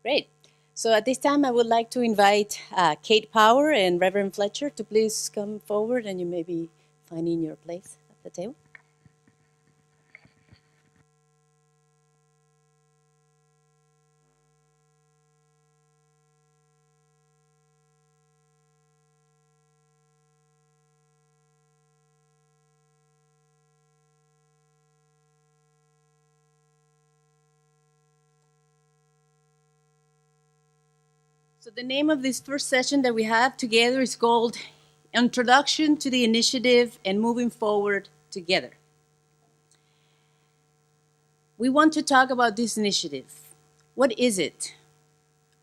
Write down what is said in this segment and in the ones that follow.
Great. So at this time, I would like to invite Kate Power and Reverend Fletcher to please come forward, and you may be finding your place at the table. So the name of this first session that we have together is called Introduction to the Initiative and Moving Forward Together. We want to talk about this initiative. What is it?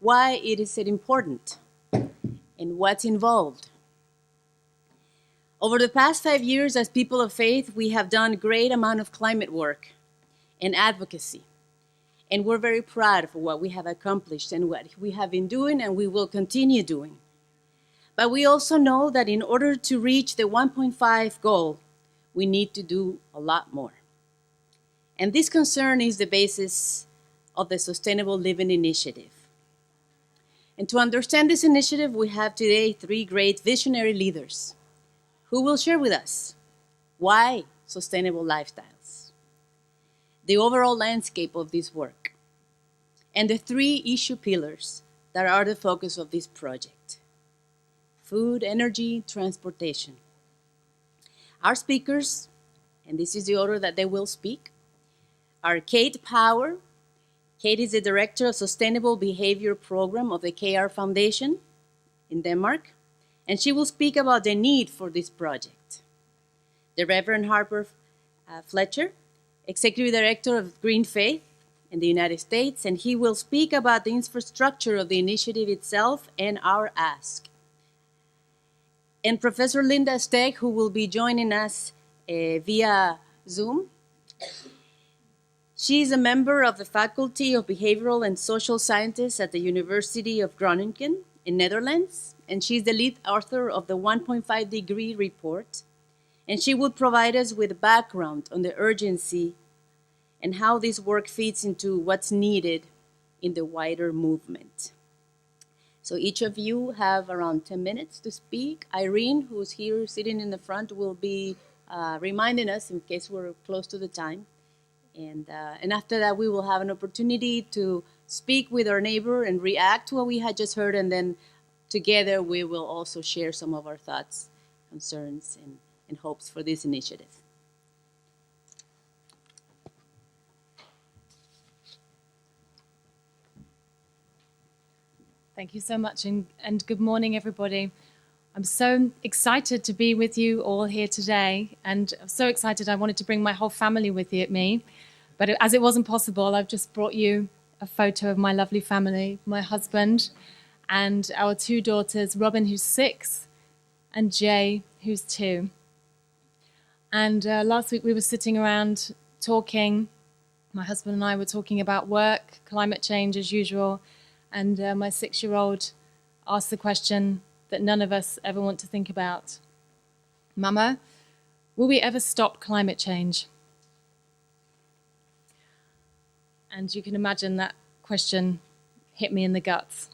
Why is it important? And what's involved? Over the past 5 years, as people of faith, we have done a great amount of climate work and advocacy. And we're very proud of what we have accomplished and what we have been doing and we will continue doing. But we also know that in order to reach the 1.5 goal, we need to do a lot more. And this concern is the basis of the Sustainable Living Initiative. And to understand this initiative, we have today 3 great visionary leaders who will share with us why sustainable lifestyles, the overall landscape of this work, and the 3 issue pillars that are the focus of this project: food, energy, transportation. Our speakers, and this is the order that they will speak, are Kate Power. Kate is the Director of Sustainable Behavior Program of the KR Foundation in Denmark, and she will speak about the need for this project. The Reverend Harper Fletcher, Executive Director of Interfaith in the United States, and he will speak about the infrastructure of the initiative itself and our ask. And Professor Linda Steg, who will be joining us via Zoom. She is a member of the Faculty of Behavioral and Social Sciences at the University of Groningen in Netherlands, and she's the lead author of the 1.5 degree report. And she will provide us with a background on the urgency and how this work fits into what's needed in the wider movement. So each of you have around 10 minutes to speak. Irene, who's here sitting in the front, will be reminding us in case we're close to the time. And after that, we will have an opportunity to speak with our neighbor and react to what we had just heard. And then together, we will also share some of our thoughts, concerns, and hopes for this initiative. Thank you so much, and good morning, everybody. I'm so excited to be with you all here today, and I'm so excited I wanted to bring my whole family with me, but as it wasn't possible, I've just brought you a photo of my lovely family, my husband, and our 2 daughters, Robin, who's 6, and Jay, who's 2. And last week we were sitting around talking. My husband and I were talking about work, climate change as usual, and my 6-year-old asked the question that none of us ever want to think about. Mama, will we ever stop climate change? And you can imagine that question hit me in the guts.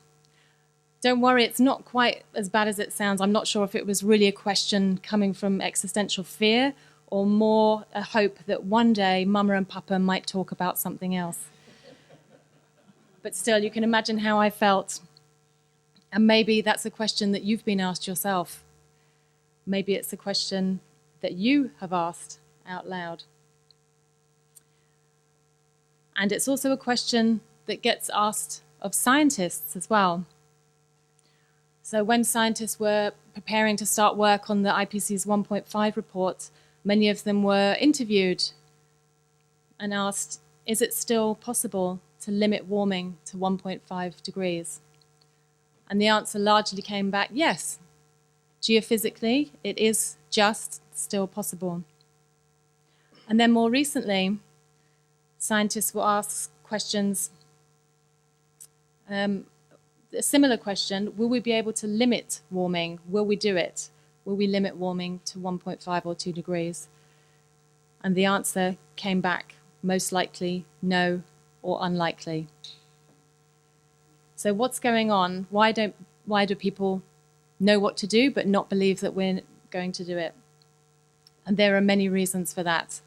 Don't worry, it's not quite as bad as it sounds. I'm not sure if it was really a question coming from existential fear or more a hope that one day Mama and Papa might talk about something else. But still, you can imagine how I felt. And maybe that's a question that you've been asked yourself. Maybe it's a question that you have asked out loud. And it's also a question that gets asked of scientists as well. So when scientists were preparing to start work on the IPCC's 1.5 report, many of them were interviewed and asked, is it still possible to limit warming to 1.5 degrees? And the answer largely came back, yes. Geophysically, it is just still possible. And then more recently, scientists were asked questions, a similar question, will we be able to limit warming? Will we do it? Will we limit warming to 1.5 or 2 degrees? And the answer came back, most likely no or unlikely. So what's going on? Why do people know what to do but not believe that we're going to do it? And there are many reasons for that.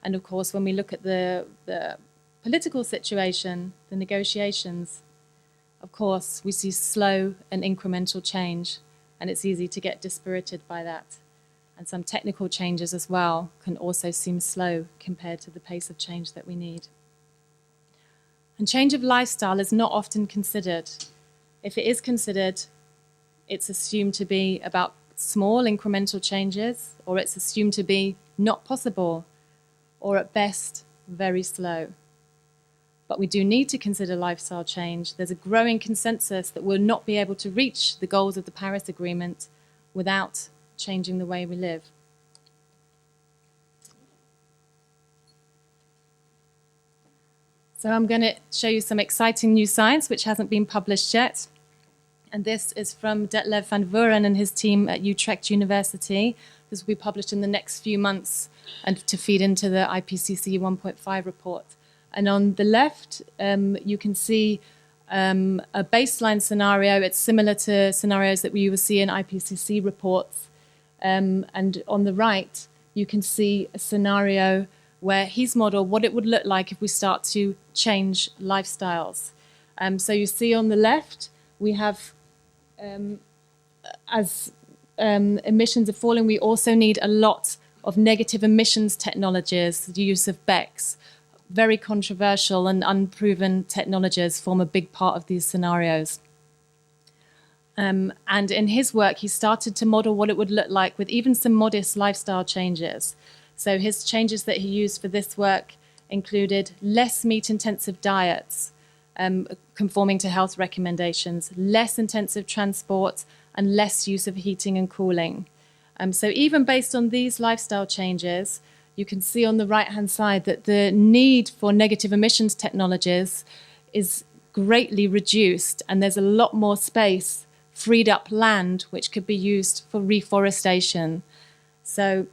And of course, when we look at the political situation, the negotiations, of course, we see slow and incremental change, and it's easy to get dispirited by that. And some technical changes as well can also seem slow compared to the pace of change that we need. And change of lifestyle is not often considered. If it is considered, it's assumed to be about small incremental changes, or it's assumed to be not possible, or at best, very slow. But we do need to consider lifestyle change. There's a growing consensus that we'll not be able to reach the goals of the Paris Agreement without changing the way we live. So I'm going to show you some exciting new science which hasn't been published yet. And this is from Detlev van Vuren and his team at Utrecht University. This will be published in the next few months and to feed into the IPCC 1.5 report. And on the left, you can see a baseline scenario. It's similar to scenarios that we will see in IPCC reports. And on the right, you can see a scenario where he's modeled what it would look like if we start to change lifestyles. So you see on the left, we have, as emissions are falling, we also need a lot of negative emissions technologies, the use of BECCS. Very controversial and unproven technologies form a big part of these scenarios. And in his work, he started to model what it would look like with even some modest lifestyle changes. So his changes that he used for this work included less meat-intensive diets, conforming to health recommendations, less intensive transport, and less use of heating and cooling. So even based on these lifestyle changes, you can see on the right-hand side that the need for negative emissions technologies is greatly reduced, and there's a lot more space, freed up land, which could be used for reforestation. So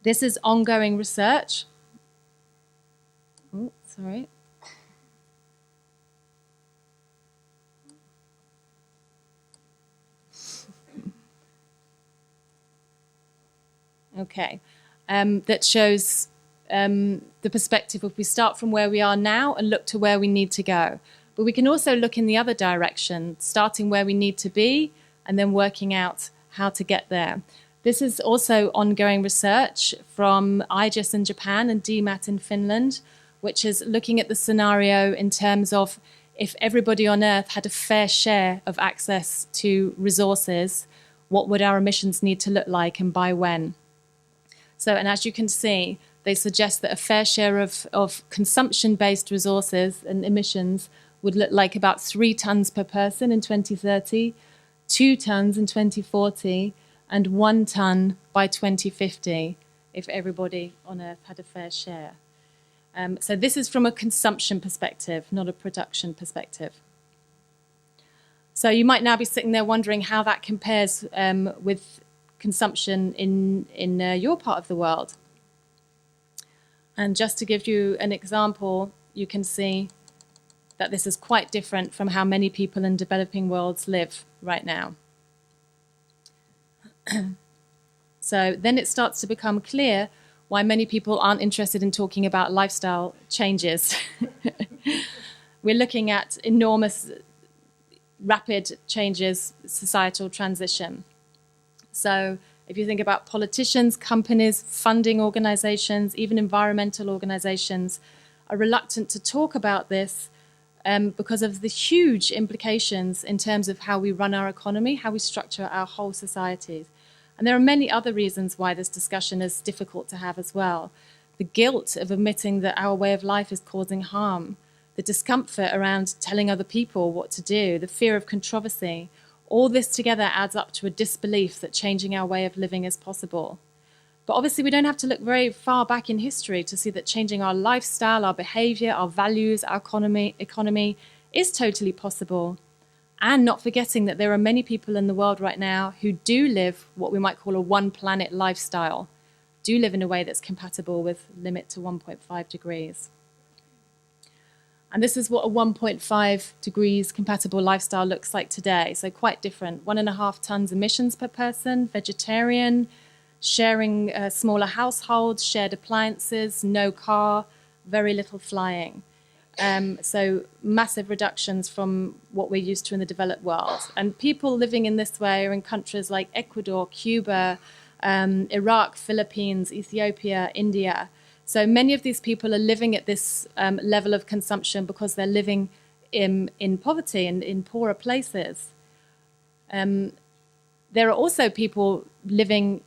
this is ongoing research. Oh, sorry. Okay. That shows the perspective if we start from where we are now and look to where we need to go. But we can also look in the other direction, starting where we need to be and then working out how to get there. This is also ongoing research from IGES in Japan and DMAT in Finland, which is looking at the scenario in terms of if everybody on Earth had a fair share of access to resources, what would our emissions need to look like and by when? So, and as you can see, they suggest that a fair share of consumption-based resources and emissions would look like about 3 tons per person in 2030, 2 tons in 2040, and 1 ton by 2050, if everybody on Earth had a fair share. So this is from a consumption perspective, not a production perspective. So you might now be sitting there wondering how that compares with consumption in your part of the world. And just to give you an example, you can see that this is quite different from how many people in developing worlds live right now. So then it starts to become clear why many people aren't interested in talking about lifestyle changes. We're looking at enormous, rapid changes, societal transition. So if you think about politicians, companies, funding organizations, even environmental organizations are reluctant to talk about this because of the huge implications in terms of how we run our economy, how we structure our whole societies. And there are many other reasons why this discussion is difficult to have as well. The guilt of admitting that our way of life is causing harm, the discomfort around telling other people what to do, the fear of controversy. All this together adds up to a disbelief that changing our way of living is possible. But obviously we don't have to look very far back in history to see that changing our lifestyle, our behavior, our values, our economy is totally possible. And not forgetting that there are many people in the world right now who do live what we might call a one planet lifestyle, do live in a way that's compatible with limit to 1.5 degrees. And this is what a 1.5 degrees compatible lifestyle looks like today. So quite different. 1.5 tons emissions per person, vegetarian, sharing smaller households, shared appliances, no car, very little flying. So massive reductions from what we're used to in the developed world. And people living in this way are in countries like Ecuador, Cuba, Iraq, Philippines, Ethiopia, India. So many of these people are living at this level of consumption because they're living in poverty and in poorer places. There are also people living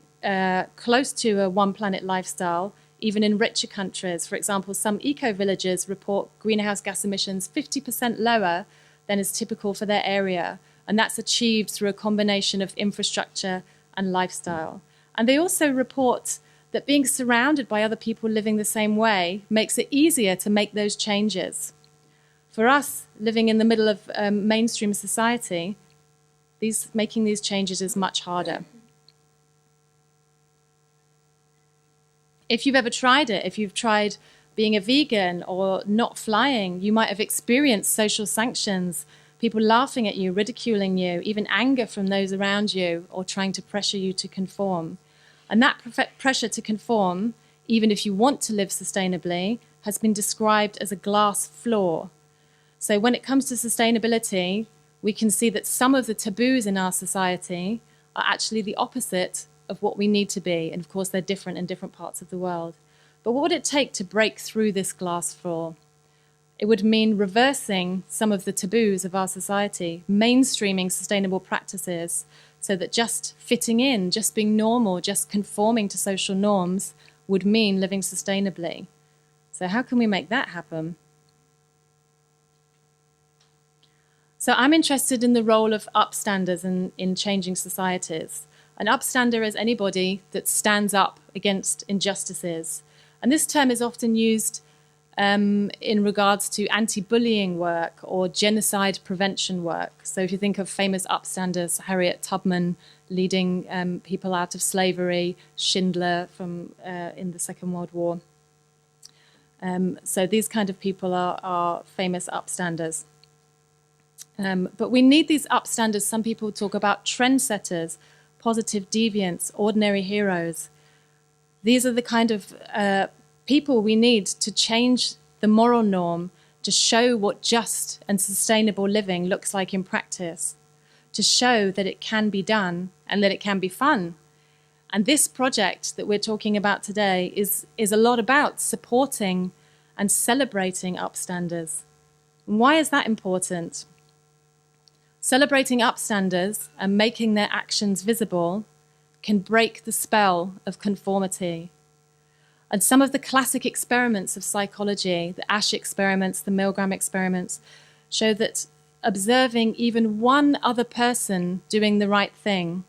close to a one planet lifestyle, even in richer countries. For example, some eco-villages report greenhouse gas emissions 50% lower than is typical for their area. And that's achieved through a combination of infrastructure and lifestyle. And they also report that being surrounded by other people living the same way makes it easier to make those changes. For us, living in the middle of mainstream society, making these changes is much harder. If you've ever tried it, if you've tried being a vegan or not flying, you might have experienced social sanctions, people laughing at you, ridiculing you, even anger from those around you, or trying to pressure you to conform. And that pressure to conform, even if you want to live sustainably, has been described as a glass floor. So when it comes to sustainability, we can see that some of the taboos in our society are actually the opposite of what we need to be. And of course, they're different in different parts of the world. But what would it take to break through this glass floor? It would mean reversing some of the taboos of our society, mainstreaming sustainable practices so that just fitting in, just being normal, just conforming to social norms would mean living sustainably. So how can we make that happen? So I'm interested in the role of upstanders in changing societies. An upstander is anybody that stands up against injustices. And this term is often used in regards to anti-bullying work or genocide prevention work. So if you think of famous upstanders, Harriet Tubman leading people out of slavery, Schindler in the Second World War. So these kind of people are famous upstanders. But we need these upstanders. Some people talk about trendsetters, positive deviants, ordinary heroes. These are the kind of people we need to change the moral norm, to show what just and sustainable living looks like in practice, to show that it can be done and that it can be fun. And this project that we're talking about today is a lot about supporting and celebrating upstanders. Why is that important? Celebrating upstanders and making their actions visible can break the spell of conformity. And some of the classic experiments of psychology, the Asch experiments, the Milgram experiments, show that observing even one other person doing the right thing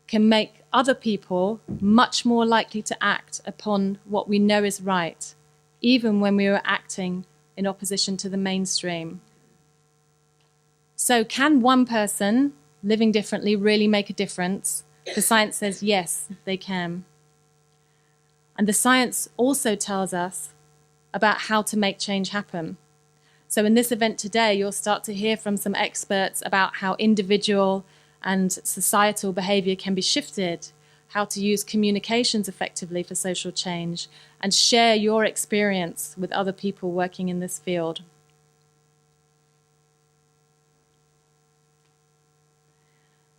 can make other people much more likely to act upon what we know is right, even when we are acting in opposition to the mainstream. So can one person living differently really make a difference? The science says yes, they can. And the science also tells us about how to make change happen. So in this event today, you'll start to hear from some experts about how individual and societal behavior can be shifted, how to use communications effectively for social change, and share your experience with other people working in this field.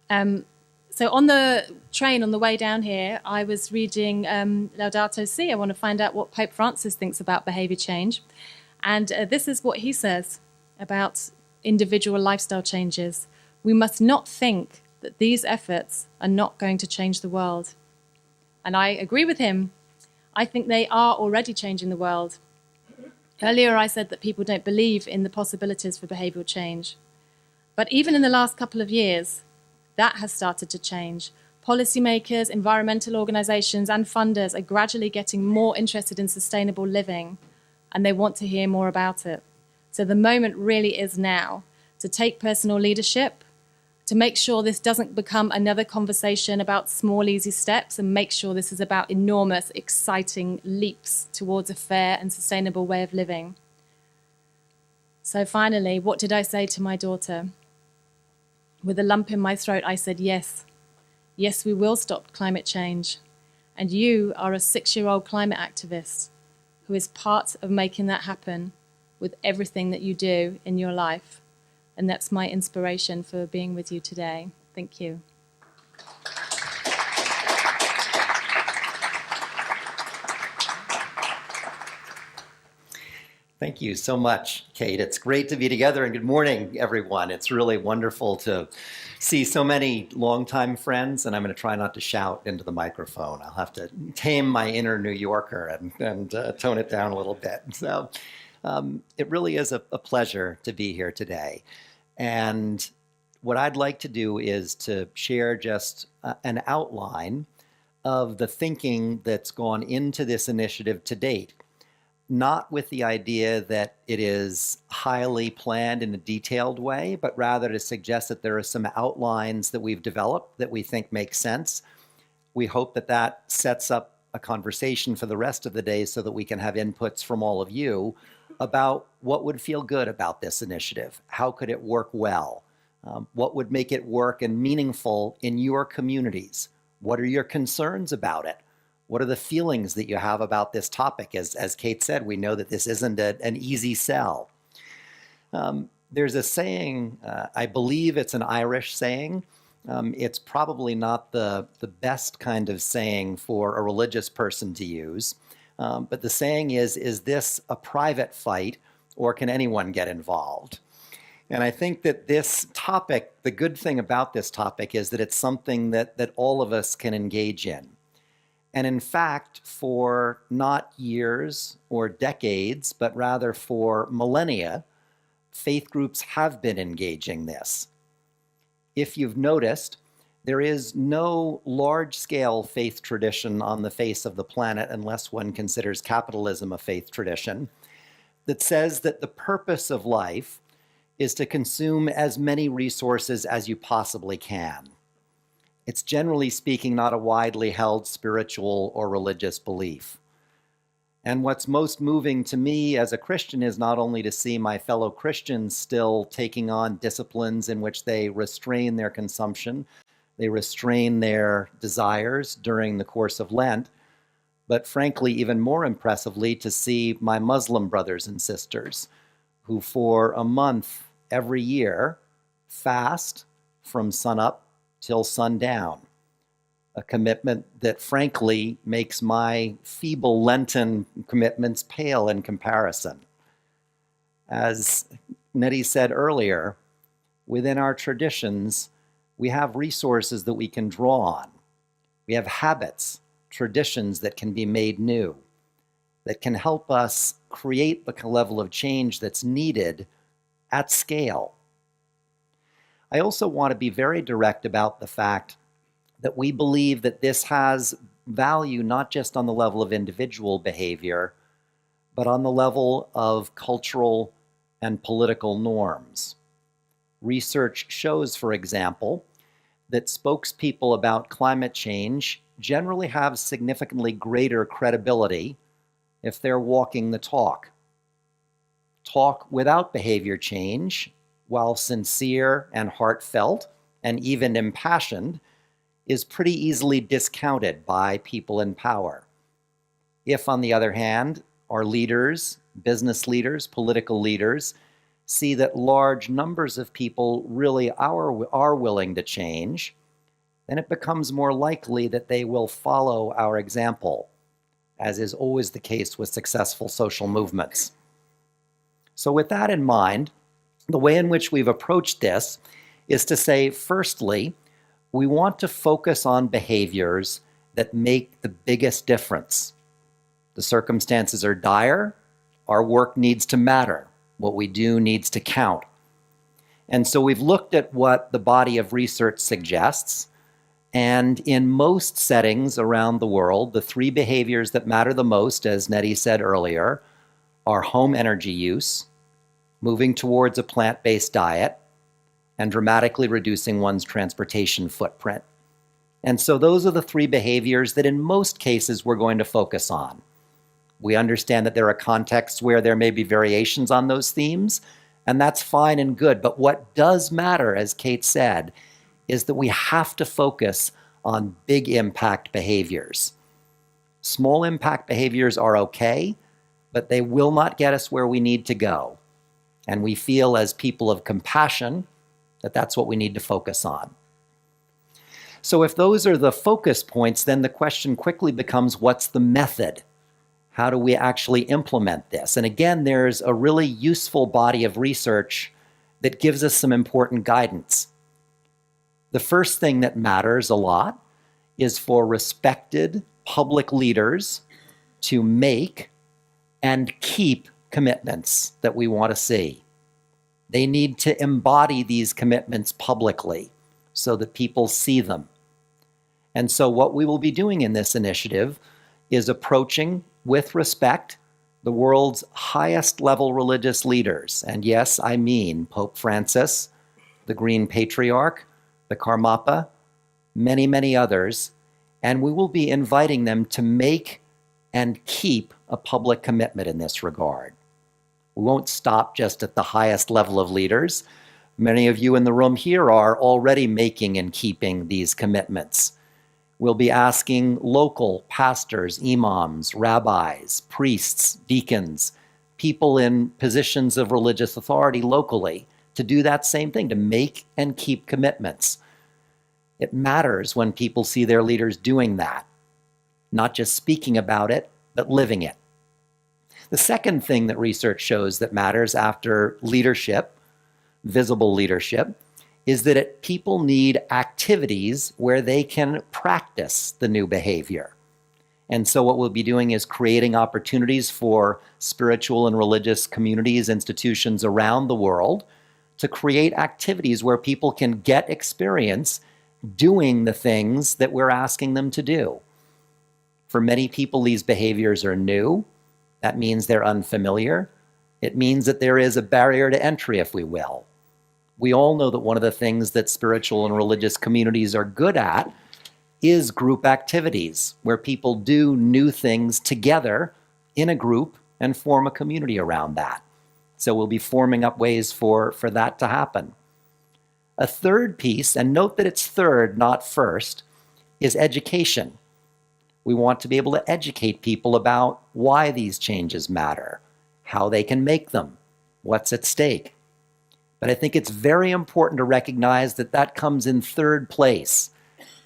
So on the train on the way down here, I was reading Laudato Si. I want to find out what Pope Francis thinks about behavior change. And this is what he says about individual lifestyle changes. We must not think that these efforts are not going to change the world. And I agree with him. I think they are already changing the world. Earlier I said that people don't believe in the possibilities for behavioral change. But even in the last couple of years, that has started to change. Policymakers, environmental organizations, and funders are gradually getting more interested in sustainable living, and they want to hear more about it. So the moment really is now to take personal leadership, to make sure this doesn't become another conversation about small, easy steps, and make sure this is about enormous, exciting leaps towards a fair and sustainable way of living. So finally, what did I say to my daughter? With a lump in my throat, I said, yes. Yes, we will stop climate change. And you are a 6-year-old climate activist who is part of making that happen with everything that you do in your life. And that's my inspiration for being with you today. Thank you. Thank you so much, Kate. It's great to be together, and good morning, everyone. It's really wonderful to see so many longtime friends, and I'm going to try not to shout into the microphone. I'll have to tame my inner New Yorker and tone it down a little bit. So it really is a pleasure to be here today. And what I'd like to do is to share just an outline of the thinking that's gone into this initiative to date. Not with the idea that it is highly planned in a detailed way, but rather to suggest that there are some outlines that we've developed that we think make sense. We hope that that sets up a conversation for the rest of the day so that we can have inputs from all of you about what would feel good about this initiative. How could it work well? What would make it work and meaningful in your communities? What are your concerns about it? What are the feelings that you have about this topic? As Kate said, we know that this isn't an easy sell. There's a saying, I believe it's an Irish saying. It's probably not the best kind of saying for a religious person to use. But the saying is this a private fight, or can anyone get involved? And I think that this topic, the good thing about this topic is that it's something that all of us can engage in. And in fact, for not years or decades, but rather for millennia, faith groups have been engaging this. If you've noticed, there is no large-scale faith tradition on the face of the planet, unless one considers capitalism a faith tradition, that says that the purpose of life is to consume as many resources as you possibly can. It's generally speaking not a widely held spiritual or religious belief. And what's most moving to me as a Christian is not only to see my fellow Christians still taking on disciplines in which they restrain their consumption, they restrain their desires during the course of Lent, but frankly, even more impressively, to see my Muslim brothers and sisters who for a month every year fast from sunup till sundown, a commitment that frankly makes my feeble Lenten commitments pale in comparison. As Nettie said earlier, within our traditions, we have resources that we can draw on. We have habits, traditions that can be made new, that can help us create the level of change that's needed at scale. I also want to be very direct about the fact that we believe that this has value not just on the level of individual behavior, but on the level of cultural and political norms. Research shows, for example, that spokespeople about climate change generally have significantly greater credibility if they're walking the talk. Talk without behavior change, while sincere and heartfelt and even impassioned, is pretty easily discounted by people in power. If, on the other hand, our leaders, business leaders, political leaders, see that large numbers of people really are willing to change, then it becomes more likely that they will follow our example, as is always the case with successful social movements. So with that in mind, the way in which we've approached this is to say, firstly, we want to focus on behaviors that make the biggest difference. The circumstances are dire. Our work needs to matter. What we do needs to count. And so we've looked at what the body of research suggests. And in most settings around the world, the 3 behaviors that matter the most, as Nettie said earlier, are home energy use, moving towards a plant-based diet, and dramatically reducing one's transportation footprint. And so those are the 3 behaviors that in most cases we're going to focus on. We understand that there are contexts where there may be variations on those themes, And that's fine and good. But what does matter, as Kate said, is that we have to focus on big impact behaviors. Small impact behaviors are okay, but they will not get us where we need to go. And we feel, as people of compassion, that that's what we need to focus on. So if those are the focus points, then the question quickly becomes, what's the method? How do we actually implement this? And again, there's a really useful body of research that gives us some important guidance. The first thing that matters a lot is for respected public leaders to make and keep commitments that we want to see. They need to embody these commitments publicly so that people see them. And so what we will be doing in this initiative is approaching with respect the world's highest level religious leaders. And yes, I mean Pope Francis, the Green Patriarch, the Karmapa, many, many others. And we will be inviting them to make and keep a public commitment in this regard. We won't stop just at the highest level of leaders. Many of you in the room here are already making and keeping these commitments. We'll be asking local pastors, imams, rabbis, priests, deacons, people in positions of religious authority locally to do that same thing, to make and keep commitments. It matters when people see their leaders doing that, not just speaking about it, but living it. The second thing that research shows that matters after leadership, visible leadership, is that people need activities where they can practice the new behavior. And so what we'll be doing is creating opportunities for spiritual and religious communities, institutions around the world to create activities where people can get experience doing the things that we're asking them to do. For many people, these behaviors are new. That means they're unfamiliar. It means that there is a barrier to entry, if we will. We all know that one of the things that spiritual and religious communities are good at is group activities, where people do new things together in a group and form a community around that. So we'll be forming up ways for that to happen. A third piece, and note that it's third, not first, is education. We want to be able to educate people about why these changes matter, how they can make them, what's at stake. But I think it's very important to recognize that that comes in third place.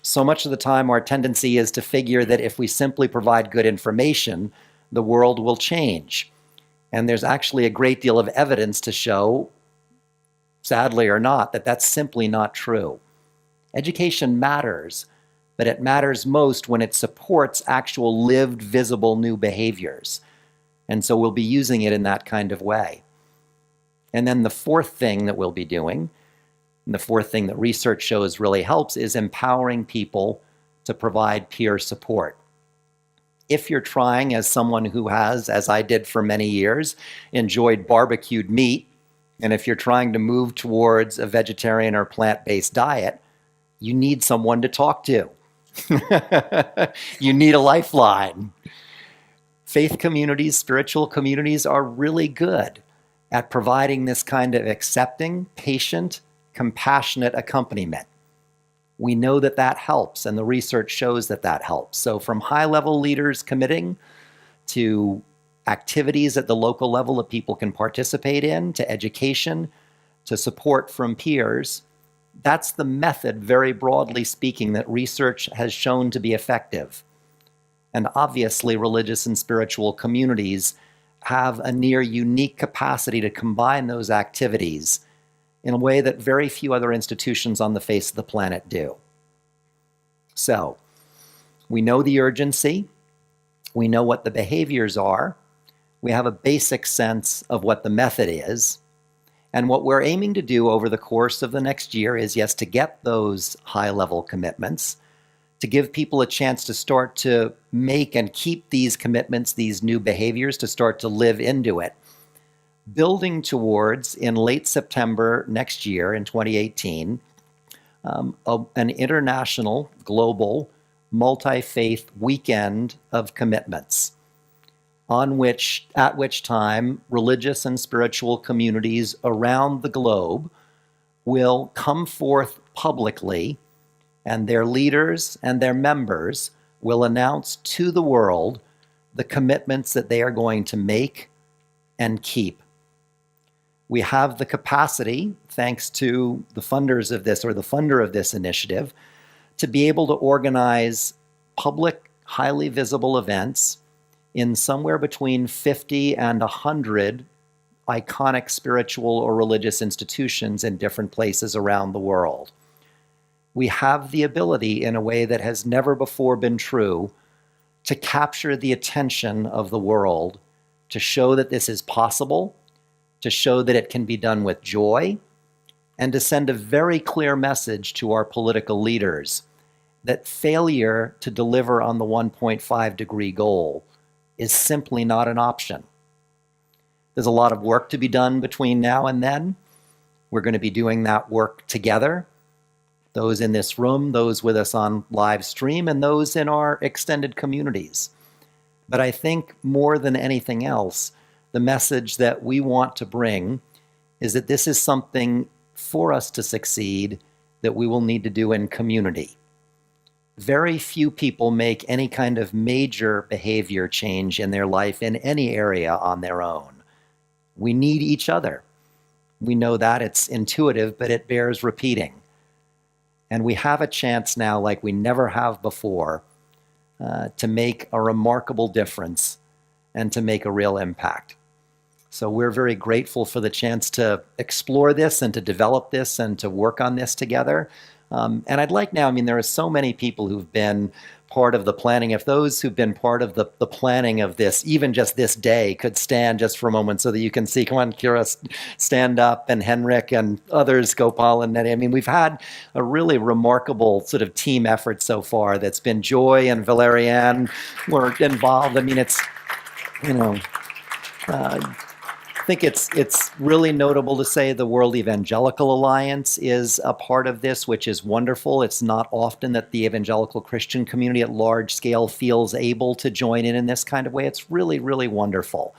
So much of the time, our tendency is to figure that if we simply provide good information, the world will change. And there's actually a great deal of evidence to show, sadly or not, that that's simply not true. Education matters, but it matters most when it supports actual lived, visible new behaviors. And so we'll be using it in that kind of way. And then the fourth thing that we'll be doing, and the fourth thing that research shows really helps, is empowering people to provide peer support. If you're trying, as someone who has, as I did for many years, enjoyed barbecued meat, and if you're trying to move towards a vegetarian or plant-based diet, you need someone to talk to. You need a lifeline. Faith communities, spiritual communities are really good at providing this kind of accepting, patient, compassionate accompaniment. We know that that helps, and the research shows that that helps. So from high-level leaders committing to activities at the local level that people can participate in, to education, to support from peers, that's the method, very broadly speaking, that research has shown to be effective. And obviously, religious and spiritual communities have a near unique capacity to combine those activities in a way that very few other institutions on the face of the planet do. So, we know the urgency, we know what the behaviors are, we have a basic sense of what the method is, and what we're aiming to do over the course of the next year is, yes, to get those high-level commitments, to give people a chance to start to make and keep these commitments, these new behaviors, to start to live into it, building towards, in late September next year, in 2018, an international, global, multi-faith weekend of commitments. at which time religious and spiritual communities around the globe will come forth publicly, and their leaders and their members will announce to the world the commitments that they are going to make and keep. We have the capacity, thanks to the funders of this, or the funder of this initiative, to be able to organize public, highly visible events in somewhere between 50 and 100 iconic spiritual or religious institutions in different places around the world. We have the ability, in a way that has never before been true, to capture the attention of the world, to show that this is possible, to show that it can be done with joy, and to send a very clear message to our political leaders that failure to deliver on the 1.5 degree goal is simply not an option. There's a lot of work to be done between now and then. We're going to be doing that work together. Those in this room, those with us on live stream, and those in our extended communities. But I think more than anything else, the message that we want to bring is that this is something for us to succeed that we will need to do in community. Very few people make any kind of major behavior change in their life in any area on their own. We need each other. We know that, it's intuitive, but it bears repeating. And we have a chance now, like we never have before, to make a remarkable difference and to make a real impact. So we're very grateful for the chance to explore this and to develop this and to work on this together. And I'd like now, there are so many people who've been part of the planning. If those who've been part of the planning of this, even just this day, could stand just for a moment so that you can see. Come on, Kira, stand up, and Henrik and others, Gopal and Nettie. We've had a really remarkable sort of team effort so far that's been Joy and Valeriane were involved. It's, I think it's really notable to say the World Evangelical Alliance is a part of this, which is wonderful. It's not often that the evangelical Christian community at large scale feels able to join in this kind of way. It's really, really wonderful.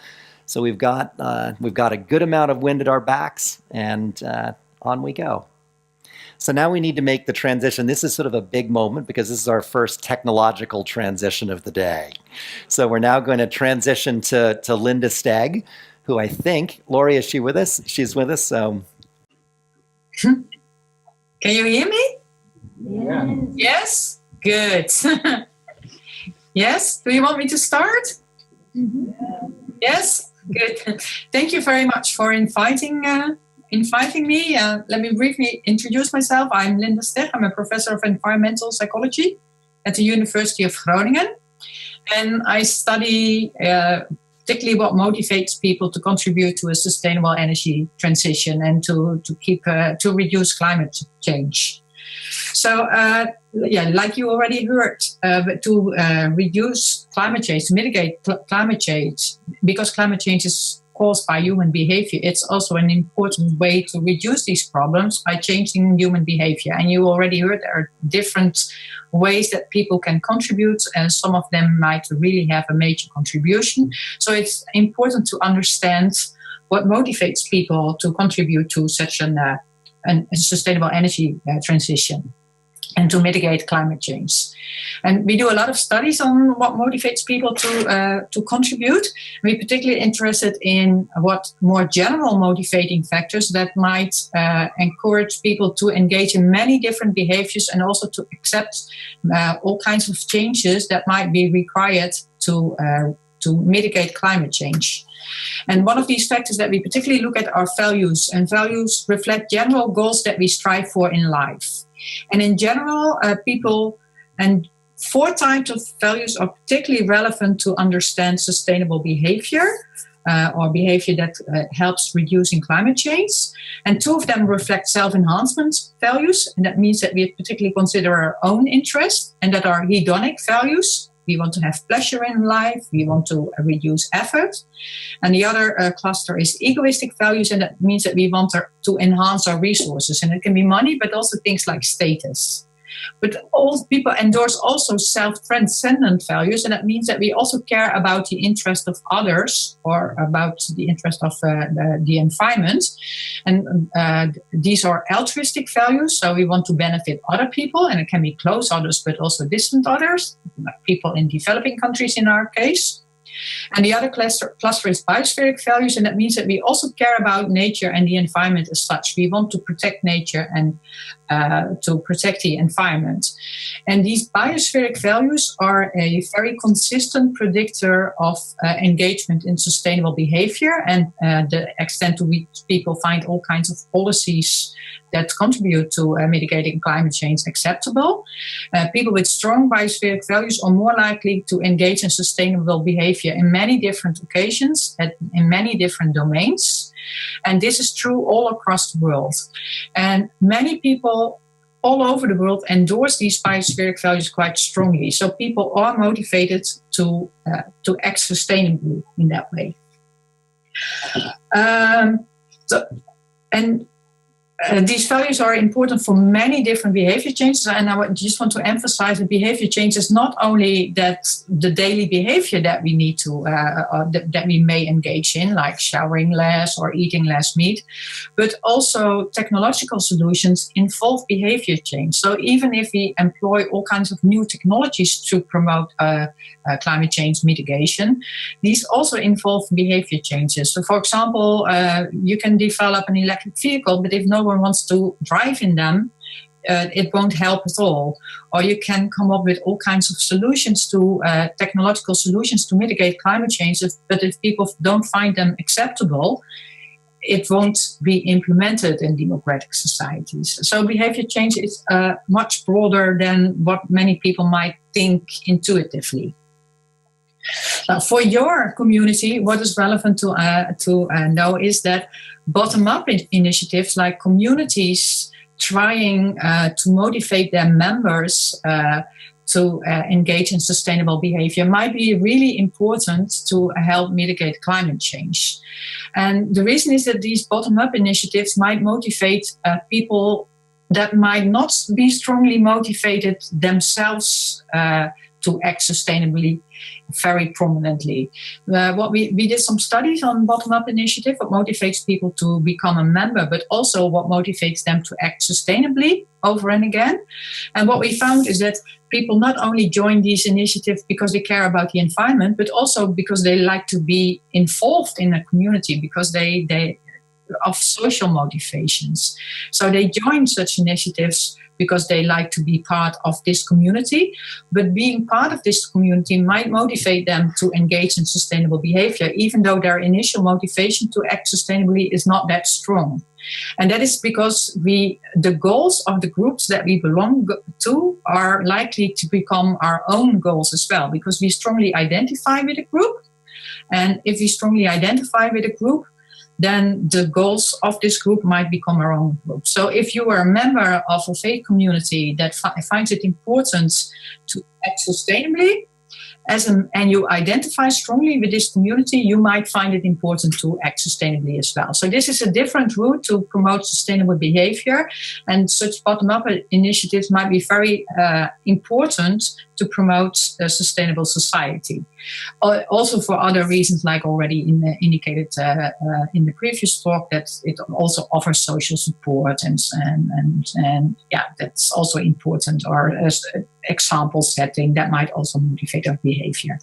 So we've got a good amount of wind at our backs, and on we go. So now we need to make the transition. This is sort of a big moment because this is our first technological transition of the day. So we're now going to transition to Linda Stegg, who I think, Lori, is she with us? She's with us, so. Can you hear me? Yeah. Yes? Good. Yes? Do you want me to start? Mm-hmm. Yes? Good. Thank you very much for inviting me. Let me briefly introduce myself. I'm Linda Stegg. I'm a professor of environmental psychology at the University of Groningen. And I study particularly what motivates people to contribute to a sustainable energy transition and to reduce climate change. So, like you already heard, to reduce climate change, to mitigate climate change, because climate change is caused by human behavior, it's also an important way to reduce these problems by changing human behavior. And you already heard there are different ways that people can contribute, and some of them might really have a major contribution. So it's important to understand what motivates people to contribute to such a sustainable energy transition and to mitigate climate change. And we do a lot of studies on what motivates people to contribute. We're particularly interested in what more general motivating factors that might encourage people to engage in many different behaviors and also to accept all kinds of changes that might be required to mitigate climate change. And one of these factors that we particularly look at are values, and values reflect general goals that we strive for in life. And in general, people, and 4 types of values are particularly relevant to understand sustainable behavior or behavior that helps reducing climate change. And 2 of them reflect self-enhancement values, and that means that we particularly consider our own interests, and that are hedonic values. We want to have pleasure in life. We want to reduce effort. And the other cluster is egoistic values, and that means that we want to enhance our resources. And it can be money, but also things like status. But all people endorse also self-transcendent values, and that means that we also care about the interest of others or about the interest of the environment. And these are altruistic values, so we want to benefit other people, and it can be close others, but also distant others, like people in developing countries in our case. And the other cluster is biospheric values, and that means that we also care about nature and the environment as such. We want to protect nature and to protect the environment. And these biospheric values are a very consistent predictor of engagement in sustainable behavior and the extent to which people find all kinds of policies that contribute to mitigating climate change acceptable. People with strong biospheric values are more likely to engage in sustainable behavior in many different occasions and in many different domains. And this is true all across the world. And many people all over the world endorse these biospheric values quite strongly. So people are motivated to act sustainably in that way. These values are important for many different behavior changes, and I just want to emphasize that behavior change is not only that the daily behavior that we need to that we may engage in, like showering less or eating less meat, but also technological solutions involve behavior change. So even if we employ all kinds of new technologies to promote climate change mitigation, these also involve behavior changes. So, for example, you can develop an electric vehicle, but if no one wants to drive in them, it won't help at all. Or you can come up with all kinds of solutions to technological solutions to mitigate climate change, but if people don't find them acceptable, it won't be implemented in democratic societies. So behavior change is much broader than what many people might think intuitively. Now, for your community, what is relevant to know is that bottom-up initiatives like communities trying to motivate their members to engage in sustainable behavior might be really important to help mitigate climate change. And the reason is that these bottom-up initiatives might motivate people that might not be strongly motivated themselves to act sustainably very prominently. We did some studies on bottom-up initiative, what motivates people to become a member, but also what motivates them to act sustainably over and again. And what we found is that people not only join these initiatives because they care about the environment, but also because they like to be involved in a community, because they of social motivations. So they join such initiatives because they like to be part of this community, but being part of this community might motivate them to engage in sustainable behavior, even though their initial motivation to act sustainably is not that strong. And that is because the goals of the groups that we belong to are likely to become our own goals as well, because we strongly identify with a group. And if we strongly identify with a group, then the goals of this group might become our own group. So if you are a member of a faith community that finds it important to act sustainably, and you identify strongly with this community, you might find it important to act sustainably as well. So this is a different route to promote sustainable behavior, and such bottom-up initiatives might be very important to promote a sustainable society. Also for other reasons, like already indicated in the previous talk, that it also offers social support, and yeah, that's also important, or example setting that might also motivate our behavior.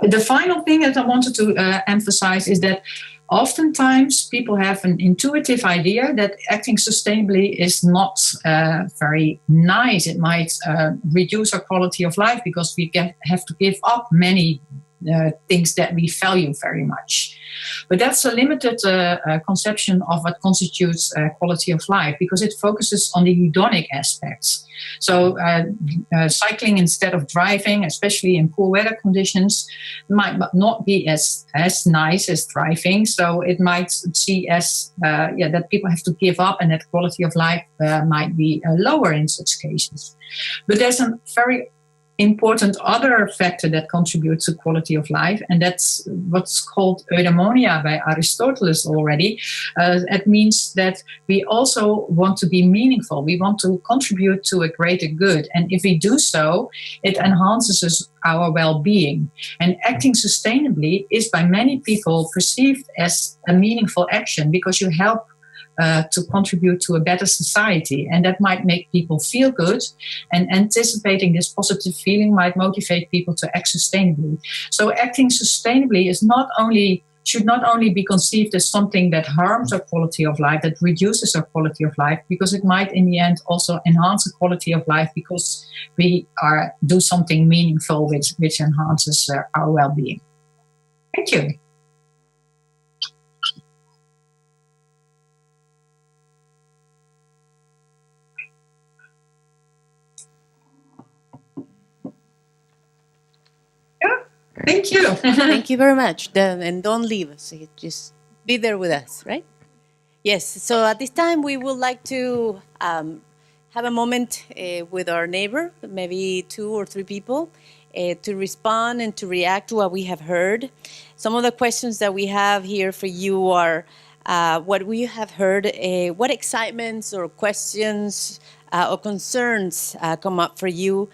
The final thing that I wanted to emphasize is that oftentimes people have an intuitive idea that acting sustainably is not very nice. It might reduce our quality of life because we have to give up many things that we value very much. But that's a limited conception of what constitutes quality of life, because it focuses on the hedonic aspects. So cycling instead of driving, especially in poor weather conditions, might not be as nice as driving. So it might see as that people have to give up, and that quality of life might be lower in such cases. But there's a very important other factor that contributes to quality of life, and that's what's called eudaimonia by Aristotle already. It means that we also want to be meaningful. We want to contribute to a greater good, and if we do so, it enhances our well-being. And acting sustainably is by many people perceived as a meaningful action because you help to contribute to a better society. And that might make people feel good, and anticipating this positive feeling might motivate people to act sustainably. So acting sustainably should not only be conceived as something that harms our quality of life, that reduces our quality of life, because it might in the end also enhance the quality of life because we do something meaningful which enhances our well-being. Thank you. Thank you. Thank you very much. And don't leave us. Just be there with us, right? Yes. So at this time, we would like to have a moment with our neighbor, maybe 2 or 3 people, to respond and to react to what we have heard. Some of the questions that we have here for you are what we have heard, what excitements or questions or concerns come up for you.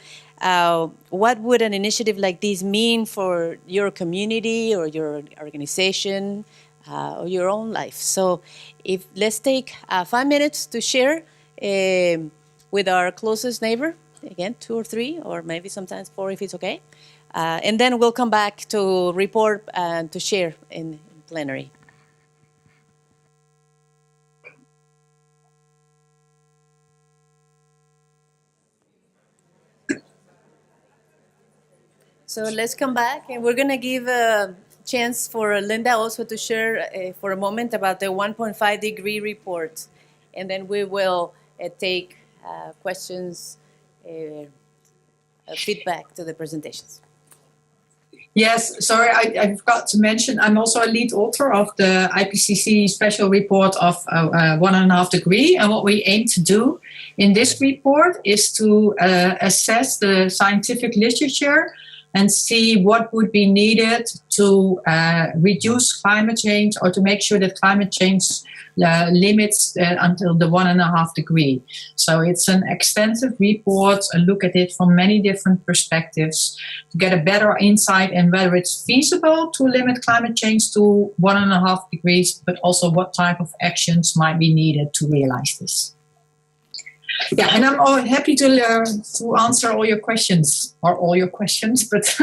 What would an initiative like this mean for your community or your organization or your own life? So let's take 5 minutes to share with our closest neighbor, again, 2 or 3, or maybe sometimes 4 if it's okay. And then we'll come back to report and to share in plenary. So let's come back, and we're going to give a chance for Linda also to share for a moment about the 1.5 degree report. And then we will take questions, feedback to the presentations. Yes, sorry, I forgot to mention, I'm also a lead author of the IPCC special report of 1.5 degree. And what we aim to do in this report is to assess the scientific literature and see what would be needed to reduce climate change or to make sure that climate change limits until the 1.5 degree. So it's an extensive report, a look at it from many different perspectives to get a better insight in whether it's feasible to limit climate change to 1.5 degrees, but also what type of actions might be needed to realize this. Yeah, and I'm all happy to answer all your questions, but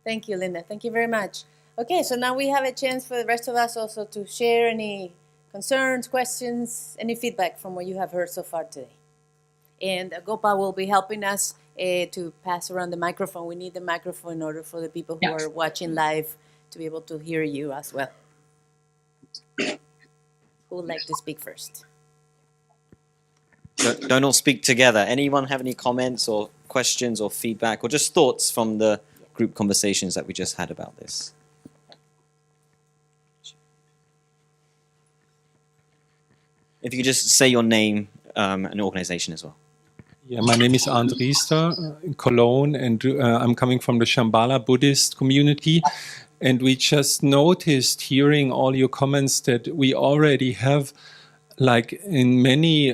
Thank you, Linda. Thank you very much. Okay, so now we have a chance for the rest of us also to share any concerns, questions, any feedback from what you have heard so far today. And Gopa will be helping us to pass around the microphone. We need the microphone in order for the people who are watching live to be able to hear you as well. Who would like to speak first? Don't all speak together. Anyone have any comments or questions or feedback or just thoughts from the group conversations that we just had about this? If you could just say your name and organization as well. Yeah, my name is Arndt Riester in Cologne, and I'm coming from the Shambhala Buddhist community. And we just noticed, hearing all your comments, that we already have, like in many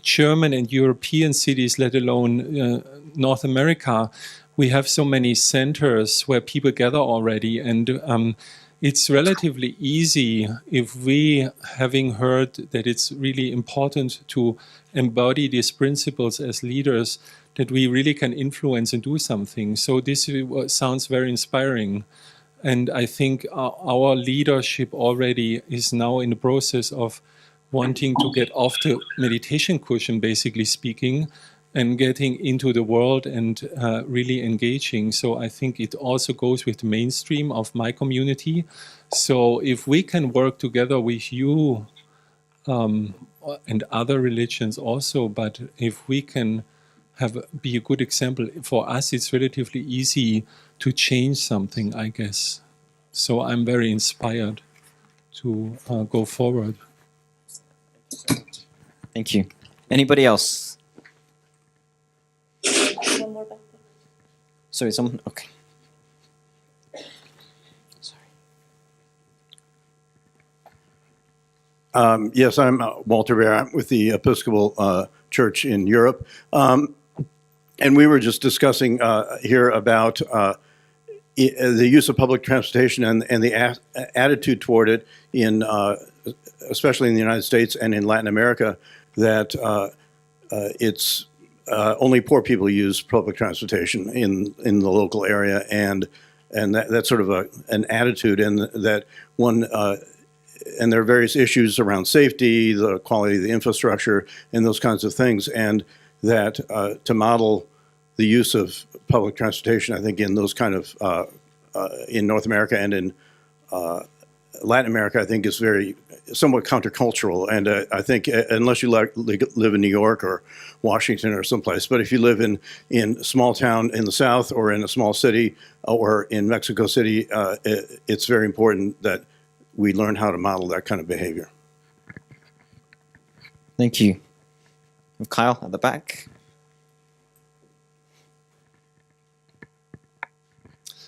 German and European cities, let alone North America, we have so many centers where people gather already. And it's relatively easy if we, having heard that it's really important to embody these principles as leaders, that we really can influence and do something. So this sounds very inspiring. And I think our leadership already is now in the process of wanting to get off the meditation cushion, basically speaking, and getting into the world and really engaging. So I think it also goes with the mainstream of my community. So if we can work together with you and other religions also, but if we can be a good example, for us it's relatively easy to change something, I guess. So I'm very inspired to go forward. Thank you. Anybody else? One more back there. Sorry, someone. Okay. Yes, I'm Walter Bear. I'm with the Episcopal Church in Europe. And we were just discussing here about the use of public transportation and the attitude toward it in, especially in the United States and in Latin America, that it's only poor people use public transportation in the local area, and that's sort of an attitude, and that one. And there are various issues around safety, the quality of the infrastructure, and those kinds of things. And that to model the use of public transportation, I think in those kind of, in North America and in Latin America, I think is somewhat countercultural. And I think unless you live in New York or Washington or someplace, but if you live in a small town in the South or in a small city or in Mexico City, it's very important that we learn how to model that kind of behavior. Thank you. Kyle at the back.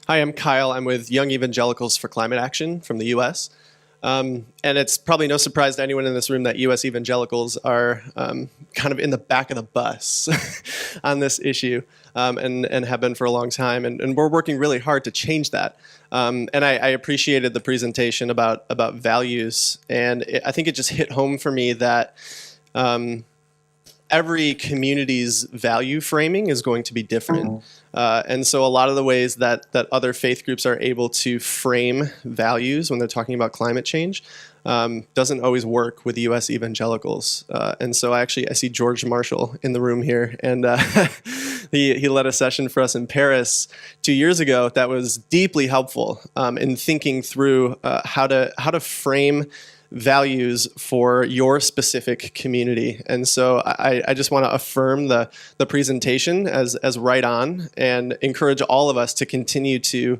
Hi, I'm Kyle. I'm with Young Evangelicals for Climate Action from the U.S. And it's probably no surprise to anyone in this room that U.S. evangelicals are kind of in the back of the bus on this issue and have been for a long time. And we're working really hard to change that. And I appreciated the presentation about values. And I think it just hit home for me that every community's value framing is going to be different. And so a lot of the ways that other faith groups are able to frame values when they're talking about climate change doesn't always work with U.S. evangelicals. And so I see George Marshall in the room here, and he led a session for us in Paris 2 years ago that was deeply helpful in thinking through how to frame values for your specific community. And so I just want to affirm the presentation as right on and encourage all of us to continue to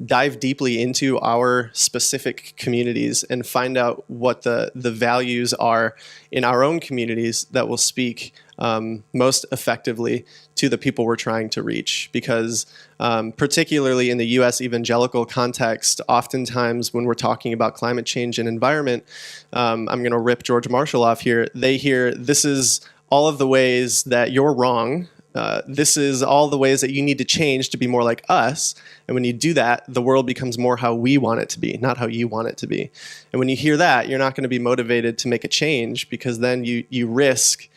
dive deeply into our specific communities and find out what the values are in our own communities that will speak most effectively to the people we're trying to reach. Because particularly in the U.S. evangelical context, oftentimes when we're talking about climate change and environment, I'm going to rip George Marshall off here. They hear, this is all of the ways that you're wrong. This is all the ways that you need to change to be more like us. And when you do that, the world becomes more how we want it to be, not how you want it to be. And when you hear that, you're not going to be motivated to make a change, because then you risk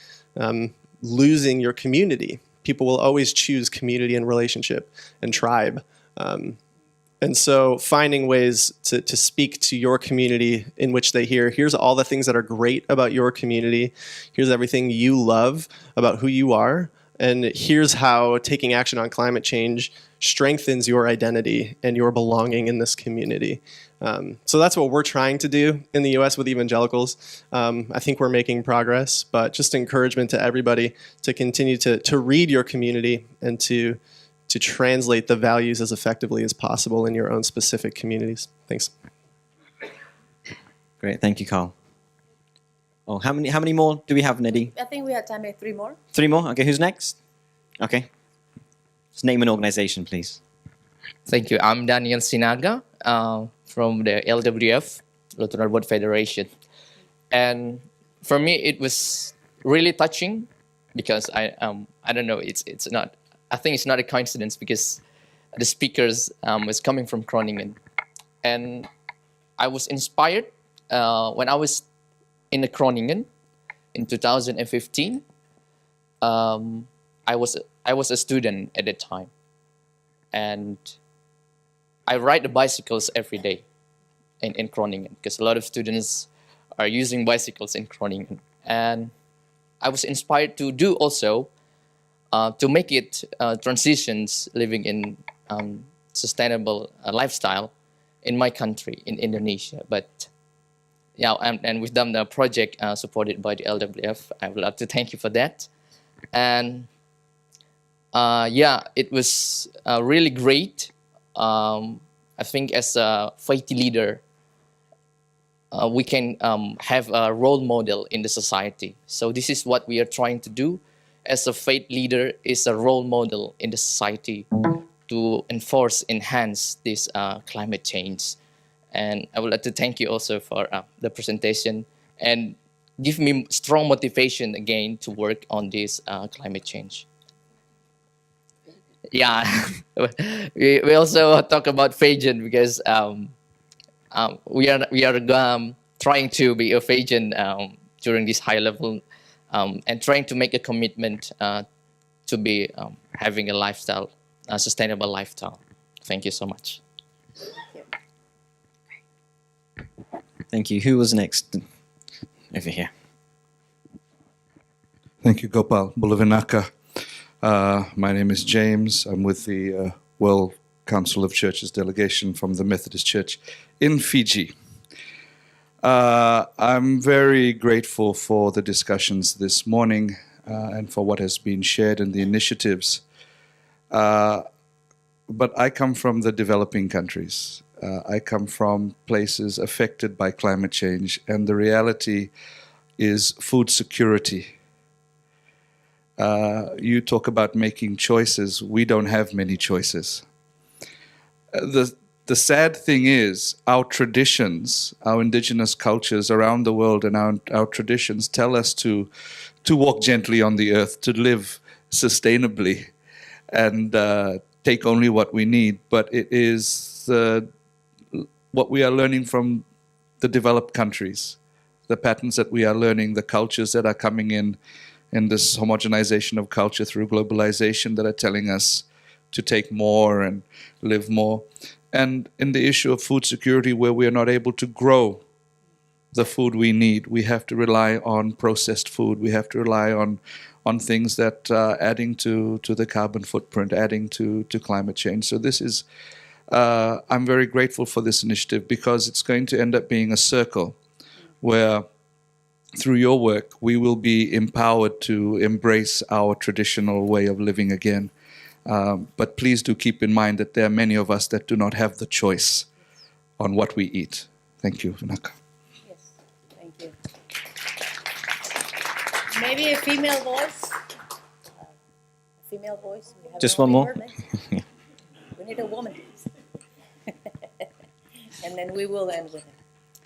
losing your community. People will always choose community and relationship and tribe. And so finding ways to speak to your community in which they hear, here's all the things that are great about your community. Here's everything you love about who you are. And here's how taking action on climate change strengthens your identity and your belonging in this community. So that's what we're trying to do in the U.S. with evangelicals. I think we're making progress, but just encouragement to everybody to continue to read your community and to translate the values as effectively as possible in your own specific communities. Thanks. Great, thank you, Carl. Oh, how many more do we have, Neddy? I think we have time for 3 more. 3 more? Okay, who's next? Okay. Just name an organization, please. Thank you. I'm Daniel Sinaga from the LWF, Lutheran World Federation. And for me, it was really touching because I don't know, it's not, I think it's not a coincidence because the speakers was coming from Groningen. And I was inspired when I was in the Groningen in 2015. I was a student at that time, and I ride the bicycles every day in Groningen because a lot of students are using bicycles in Groningen, and I was inspired to do also to make it transitions living in sustainable lifestyle in my country, in Indonesia. But yeah, and we've done the project supported by the LWF. I would like to thank you for that. And yeah, it was really great. I think as a faith leader, we can have a role model in the society. So this is what we are trying to do as a faith leader, is a role model in the society to enhance this climate change. And I would like to thank you also for the presentation and give me strong motivation again to work on this climate change. Yeah, we also talk about vegan because we are trying to be a vegan during this high level and trying to make a commitment to be having a lifestyle, a sustainable lifestyle. Thank you so much. Thank you. Who was next? Over here. Thank you, Gopal Bulavinaka. My name is James. I'm with the World Council of Churches delegation from the Methodist Church in Fiji. I'm very grateful for the discussions this morning and for what has been shared and the initiatives. But I come from the developing countries. I come from places affected by climate change, and the reality is food security. You talk about making choices. We don't have many choices. The sad thing is our traditions, our indigenous cultures around the world and our traditions tell us to walk gently on the earth, to live sustainably and take only what we need. But it is what we are learning from the developed countries, the patterns that we are learning, the cultures that are coming in this homogenization of culture through globalization that are telling us to take more and live more. And in the issue of food security, where we are not able to grow the food we need, we have to rely on processed food. We have to rely on things that are adding to the carbon footprint, adding to climate change. So this is, I'm very grateful for this initiative because it's going to end up being a circle where through your work, we will be empowered to embrace our traditional way of living again. But please do keep in mind that there are many of us that do not have the choice on what we eat. Thank you, Vinaka. Yes, thank you. Maybe a female voice? A female voice? We have Just one more. We need a woman. And then we will end with it.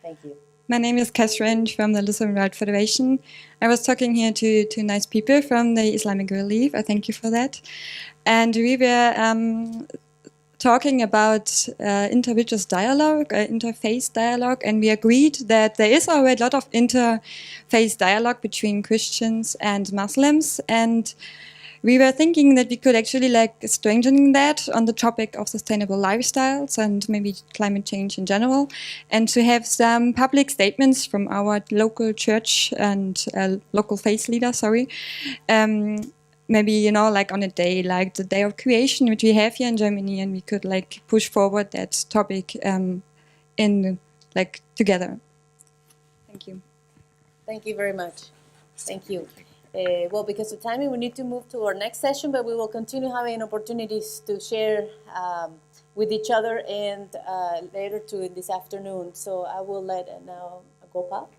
Thank you. My name is Catherine from the Lutheran World Federation. I was talking here to nice people from the Islamic Relief. I thank you for that. And we were talking about interreligious dialogue, interfaith dialogue, and we agreed that there is already a lot of interfaith dialogue between Christians and Muslims, and we were thinking that we could actually strengthen that on the topic of sustainable lifestyles and maybe climate change in general, and to have some public statements from our local church and local faith leader, maybe, on a day like the Day of Creation, which we have here in Germany, and we could push forward that topic together. Thank you. Thank you very much. Thank you. Well, because of timing, we need to move to our next session, but we will continue having opportunities to share with each other and later this afternoon. So I will let now Gopal.